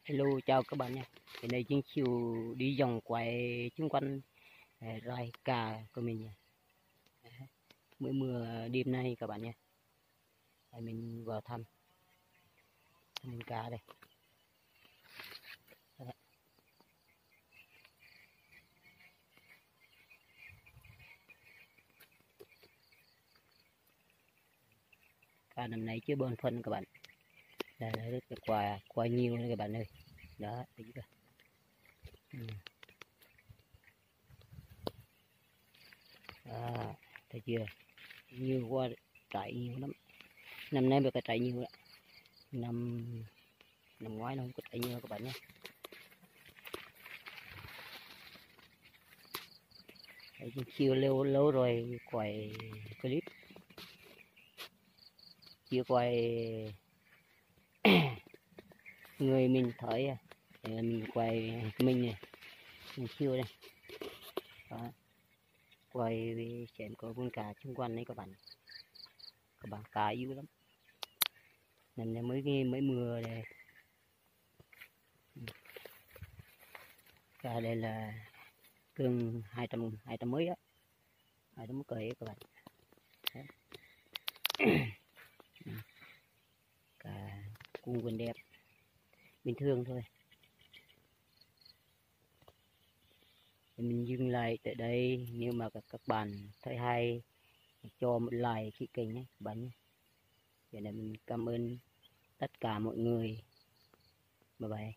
Hello, chào các bạn nha. Hiện nay Chiến Chiều đi vòng quay xung quanh rải cà của mình nha. Mới mưa đêm nay các bạn nha. Mình vào thăm cá đây. Cá năm nay chưa bón phân các bạn. Đây là rất là quả nhiều này các bạn ơi. Đó, thấy chưa? Thấy chưa? Nhiều quá, trại nhiều lắm. Năm nay được cái trại nhiều đó. Năm ngoái nó không có trại nhiều các bạn nhé. Đấy, chiều lâu rồi quay clip chưa quay người mình thấy mình quay mình này mình chiều đây đó. Quay xem có con cá xung quanh đấy các bạn cá yếu lắm nên mới mưa đây. Cá đây là cân 200 mấy á, 200 cây các bạn. Cá cung quần đẹp bình thường thôi. Mình dừng lại tại đây, nếu mà các bạn thấy hay cho một like cái kênh nhé các bạn nhé. Vậy là mình cảm ơn tất cả mọi người. Bye bye.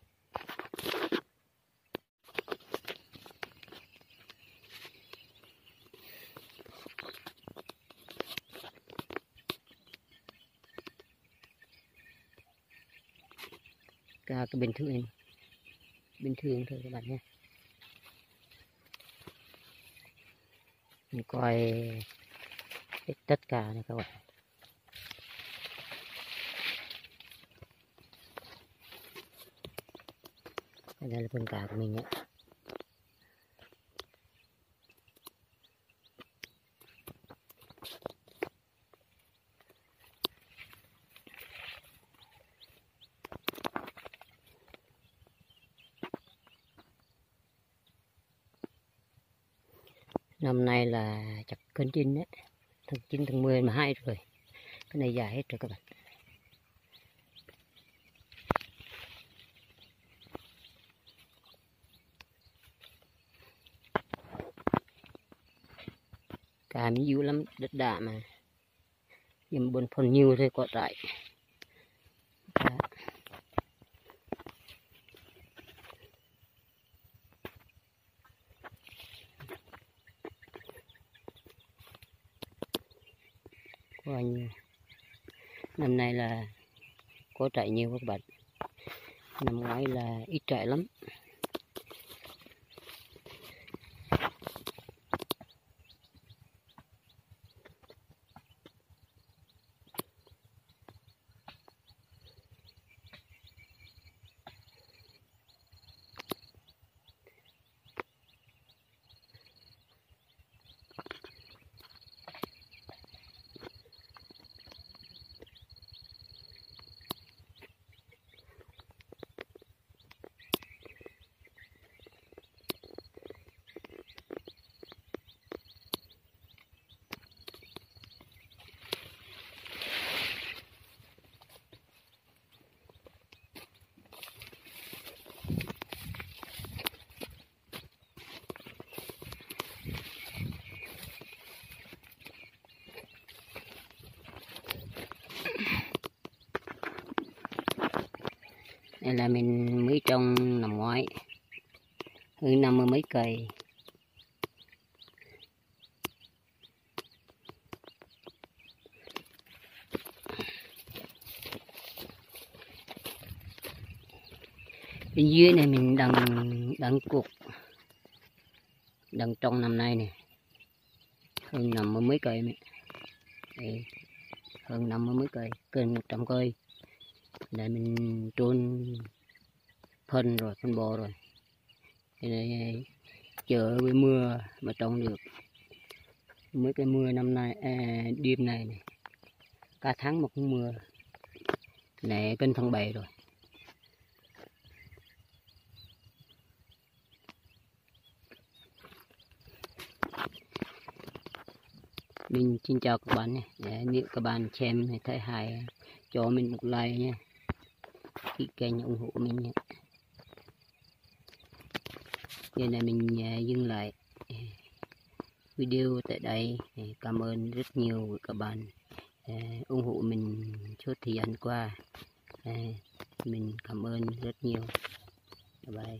Cá cái bình thường thôi các bạn nhé. Mình coi tất cả này các bạn. Đây là con cá của mình ạ. Năm nay là chắc cân chín đấy, tháng 9 tháng 10 mà 2 rồi. Cái này dài hết rồi các bạn. Cá mình yếu lắm, đất đá mà. Nhưng bồn phần nhiều thôi có trại. Quá nhiều. Năm nay là có trại nhiều các bạn. Năm ngoái là ít trại lắm. Đây là mình mới trồng năm ngoái, hơn 50 mấy cây. Bên dưới này mình đang cuộc đang trồng năm nay nè, hơn 50 mấy cây này. Đây, hơn 50 mấy cây, gần 100 cây. Đây mình trôn phân rồi, phân bò rồi. Đây này, chờ với mưa mà trồng được. Mấy cái mưa năm nay đêm này này cả tháng mà không mưa này, kênh tháng 7 rồi. Mình xin chào các bạn nhé. Nếu các bạn xem thấy hay cho mình một like nha, ký kênh ủng hộ mình nhé. Giờ này mình dừng lại video tại đây. Cảm ơn rất nhiều các bạn ủng hộ mình suốt thời gian qua. Mình cảm ơn rất nhiều. Bye bye.